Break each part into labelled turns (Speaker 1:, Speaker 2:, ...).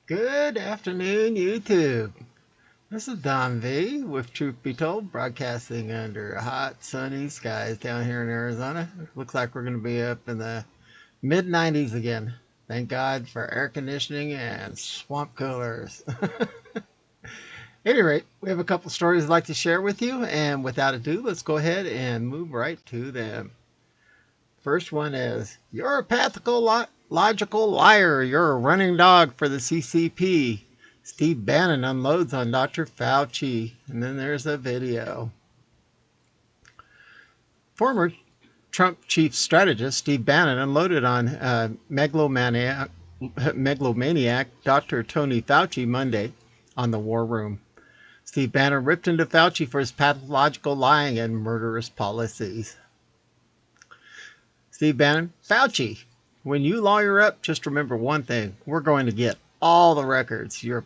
Speaker 1: Good afternoon, YouTube. This is Don V with Truth Be Told, broadcasting under hot, sunny skies down here in Arizona. Looks like we're going to be up in the mid 90s again. Thank God for air conditioning and swamp coolers. At any rate, we have a couple stories I'd like to share with you, and without ado, let's go ahead and move right to them. First one is, you're a pathological liar. You're a running dog for the CCP. Steve Bannon unloads on Dr. Fauci. And then there's a video. Former Trump chief strategist Steve Bannon unloaded on megalomaniac Dr. Tony Fauci Monday on the War Room. Steve Bannon ripped into Fauci for his pathological lying and murderous policies. Steve Bannon, Fauci, when you lawyer up, just remember one thing. We're going to get all the records. You're a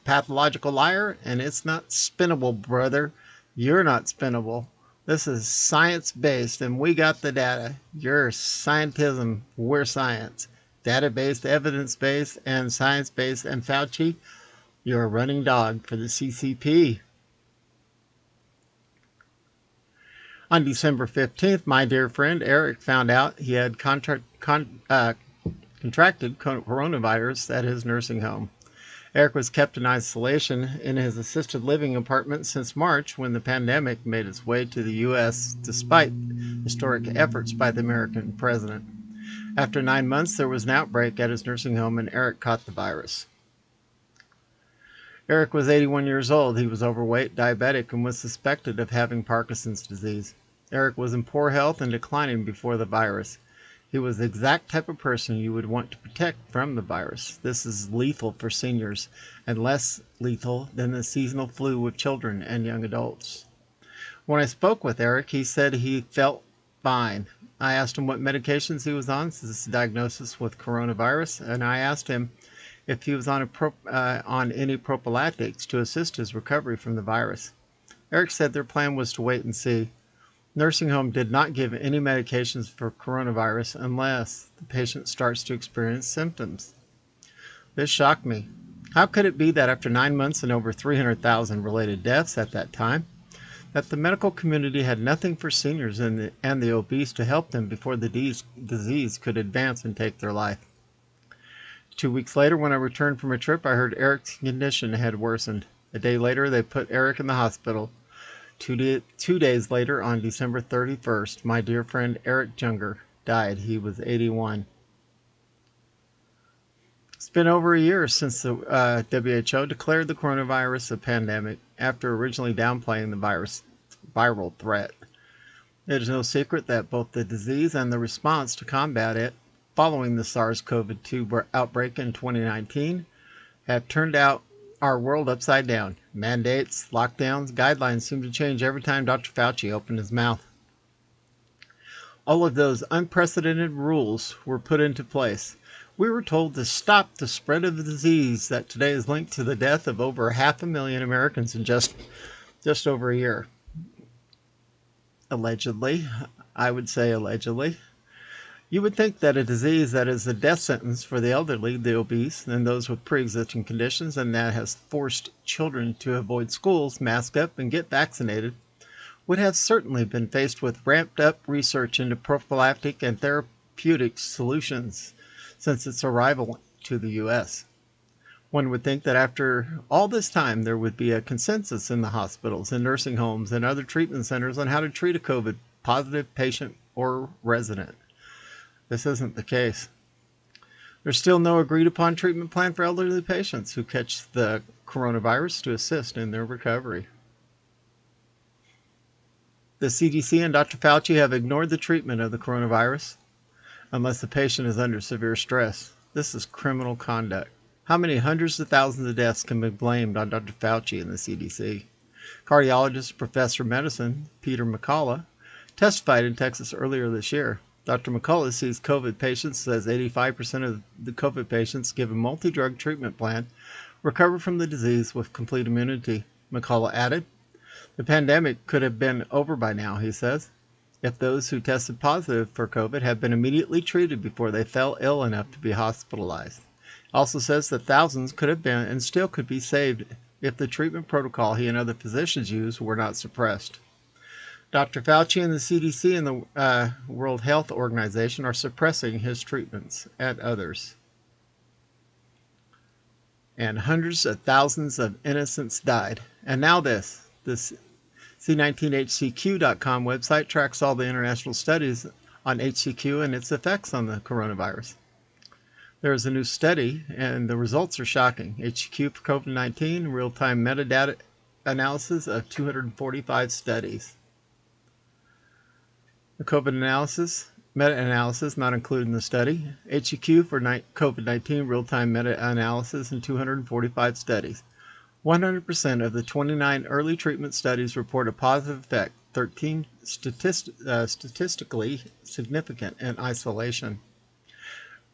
Speaker 1: pathological liar, and it's not spinnable, brother. You're not spinnable. This is science-based, and we got the data. You're scientism. We're science. Data-based, evidence-based, and science-based. And Fauci, you're a running dog for the CCP. On December 15th, my dear friend Eric found out he had contracted coronavirus at his nursing home. Eric was kept in isolation in his assisted living apartment since March, when the pandemic made its way to the U.S. despite historic efforts by the American president. After 9 months, there was an outbreak at his nursing home, and Eric caught the virus. Eric was 81 years old. He was overweight, diabetic, and was suspected of having Parkinson's disease. Eric was in poor health and declining before the virus. He was the exact type of person you would want to protect from the virus. This is lethal for seniors and less lethal than the seasonal flu with children and young adults. When I spoke with Eric, he said he felt fine. I asked him what medications he was on since his diagnosis with coronavirus, and I asked him if he was on any prophylactics to assist his recovery from the virus. Eric said their plan was to wait and see. Nursing home did not give any medications for coronavirus unless the patient starts to experience symptoms. This shocked me. How could it be that after 9 months and over 300,000 related deaths at that time, that the medical community had nothing for seniors and the obese to help them before the disease could advance and take their life? 2 weeks later, when I returned from a trip, I heard Eric's condition had worsened. A day later, they put Eric in the hospital. 2 days later, on December 31st, my dear friend Eric Junger died. He was 81. It's been over a year since the WHO declared the coronavirus a pandemic after originally downplaying the viral threat. It is no secret that both the disease and the response to combat it following the SARS-CoV-2 outbreak in 2019 have turned out our world upside down. Mandates, lockdowns, guidelines seem to change every time Dr. Fauci opened his mouth. All of those unprecedented rules were put into place. We were told to stop the spread of the disease that today is linked to the death of over 500,000 Americans in just over a year. Allegedly. I would say allegedly. You would think that a disease that is a death sentence for the elderly, the obese, and those with pre-existing conditions, and that has forced children to avoid schools, mask up, and get vaccinated, would have certainly been faced with ramped-up research into prophylactic and therapeutic solutions since its arrival to the U.S. One would think that after all this time, there would be a consensus in the hospitals and nursing homes and other treatment centers on how to treat a COVID-positive patient or resident. This isn't the case. There's still no agreed-upon treatment plan for elderly patients who catch the coronavirus to assist in their recovery. The CDC and Dr. Fauci have ignored the treatment of the coronavirus unless the patient is under severe stress. This is criminal conduct. How many hundreds of thousands of deaths can be blamed on Dr. Fauci and the CDC? Cardiologist, professor of medicine, Peter McCullough, testified in Texas earlier this year. Dr. McCullough sees COVID patients, says 85% of the COVID patients given multi-drug treatment plan recover from the disease with complete immunity. McCullough added, the pandemic could have been over by now, he says, if those who tested positive for COVID had been immediately treated before they fell ill enough to be hospitalized. Also says that thousands could have been and still could be saved if the treatment protocol he and other physicians used were not suppressed. Dr. Fauci and the CDC and the World Health Organization are suppressing his treatments and others. And hundreds of thousands of innocents died. And now this C19HCQ.com website tracks all the international studies on HCQ and its effects on the coronavirus. There is a new study, and the results are shocking. HCQ for COVID-19, real-time metadata analysis of 245 studies. The COVID analysis, meta-analysis not included in the study. HCQ for COVID-19, real-time meta-analysis in 245 studies. 100% of the 29 early treatment studies report a positive effect, 13 statistically significant in isolation.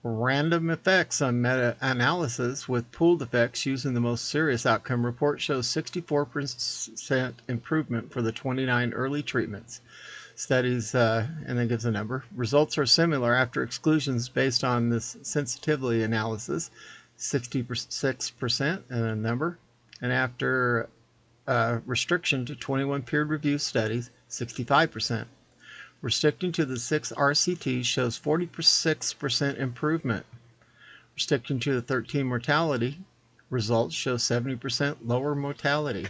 Speaker 1: Random effects on meta-analysis with pooled effects using the most serious outcome report shows 64% improvement for the 29 early treatments. Studies, and then gives a number. Results are similar after exclusions based on this sensitivity analysis, 66% and a number. And after restriction to 21 peer-reviewed studies, 65%. Restricting to the 6 RCTs shows 46% improvement. Restricting to the 13 mortality results show 70% lower mortality.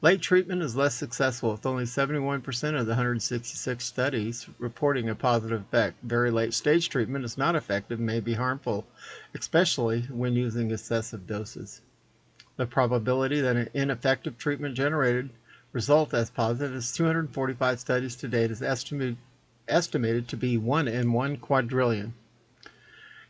Speaker 1: Late treatment is less successful, with only 71% of the 166 studies reporting a positive effect. Very late stage treatment is not effective and may be harmful, especially when using excessive doses. The probability that an ineffective treatment generated result as positive as 245 studies to date is estimated to be 1 in 1 quadrillion.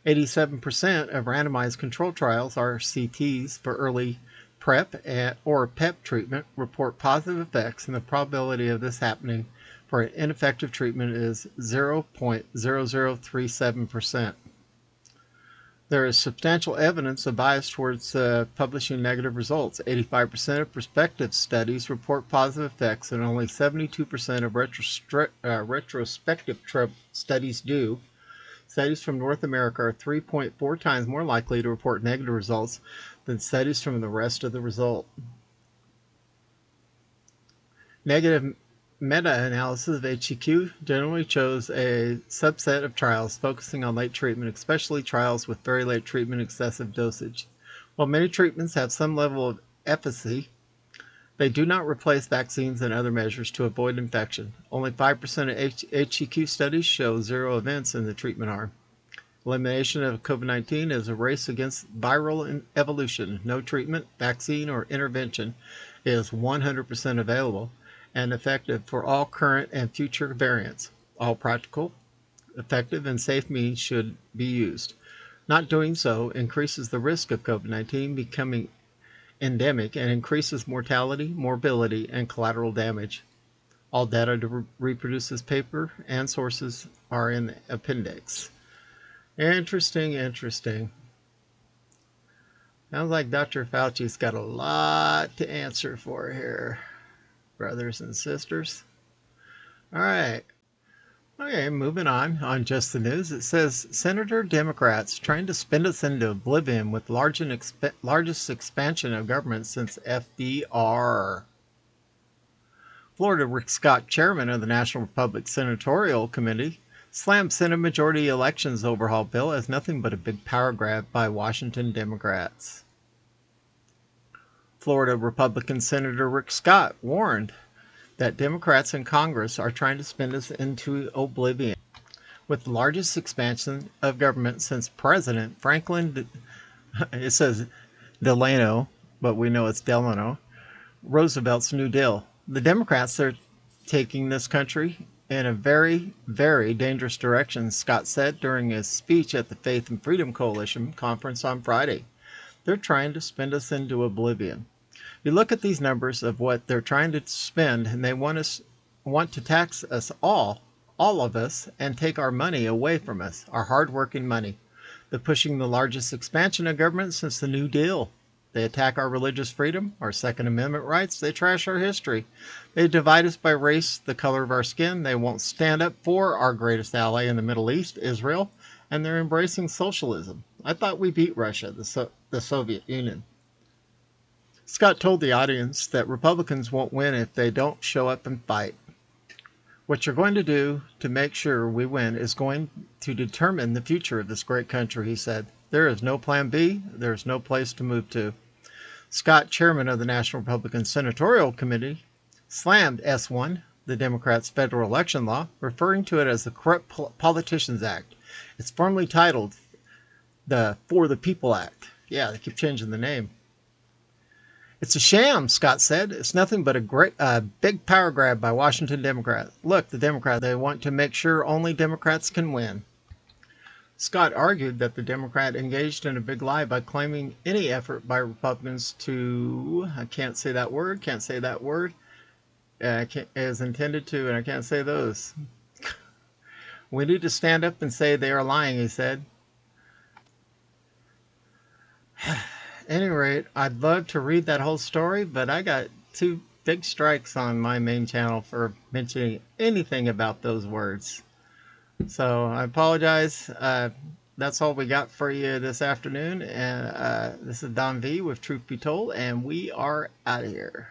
Speaker 1: 87% of randomized control trials, RCTs, for early PrEP or PEP treatment report positive effects, and the probability of this happening for an ineffective treatment is 0.0037%. There is substantial evidence of bias towards publishing negative results. 85% of prospective studies report positive effects, and only 72% of retrospective studies do. Studies from North America are 3.4 times more likely to report negative results than studies from the rest of the result. Negative meta-analysis of HCQ generally chose a subset of trials focusing on late treatment, especially trials with very late treatment excessive dosage. While many treatments have some level of efficacy, they do not replace vaccines and other measures to avoid infection. Only 5% of HCQ studies show 0 events in the treatment arm. Elimination of COVID-19 is a race against viral evolution. No treatment, vaccine, or intervention is 100% available and effective for all current and future variants. All practical, effective, and safe means should be used. Not doing so increases the risk of COVID-19 becoming endemic and increases mortality, morbidity, and collateral damage. All data to reproduce this paper and sources are in the appendix. Interesting. Sounds like Dr. Fauci's got a lot to answer for here, brothers and sisters. All right. Okay, moving on Just the News. It says, Senator Democrats trying to spin us into oblivion with largest expansion of government since FDR. Florida Rick Scott, chairman of the National Republican Senatorial Committee, slammed Senate Majority Elections Overhaul bill as nothing but a big power grab by Washington Democrats. Florida Republican Senator Rick Scott warned that Democrats in Congress are trying to spin us into oblivion with the largest expansion of government since President Franklin, it says Delano, but we know it's Delano, Roosevelt's New Deal. The Democrats are taking this country in a very, very dangerous direction, Scott said during his speech at the Faith and Freedom Coalition conference on Friday. They're trying to spin us into oblivion. You look at these numbers of what they're trying to spend, and they want to tax us all of us, and take our money away from us, our hard-working money. They're pushing the largest expansion of government since the New Deal. They attack our religious freedom, our Second Amendment rights. They trash our history. They divide us by race, the color of our skin. They won't stand up for our greatest ally in the Middle East, Israel, and they're embracing socialism. I thought we beat Russia, the Soviet Union. Scott told the audience that Republicans won't win if they don't show up and fight. What you're going to do to make sure we win is going to determine the future of this great country, he said. There is no plan B. There is no place to move to. Scott, chairman of the National Republican Senatorial Committee, slammed S1, the Democrats' federal election law, referring to it as the Corrupt Politicians Act. It's formally titled the For the People Act. Yeah, they keep changing the name. It's a sham, Scott said. It's nothing but a big power grab by Washington Democrats. Look, the Democrats, they want to make sure only Democrats can win. Scott argued that the Democrat engaged in a big lie by claiming any effort by Republicans to, I can't say that word, as intended to, and I can't say those. We need to stand up and say they are lying, he said. At any rate, I'd love to read that whole story, but I got 2 big strikes on my main channel for mentioning anything about those words. So I apologize. That's all we got for you this afternoon. And this is Don V with Truth Be Told, and we are out of here.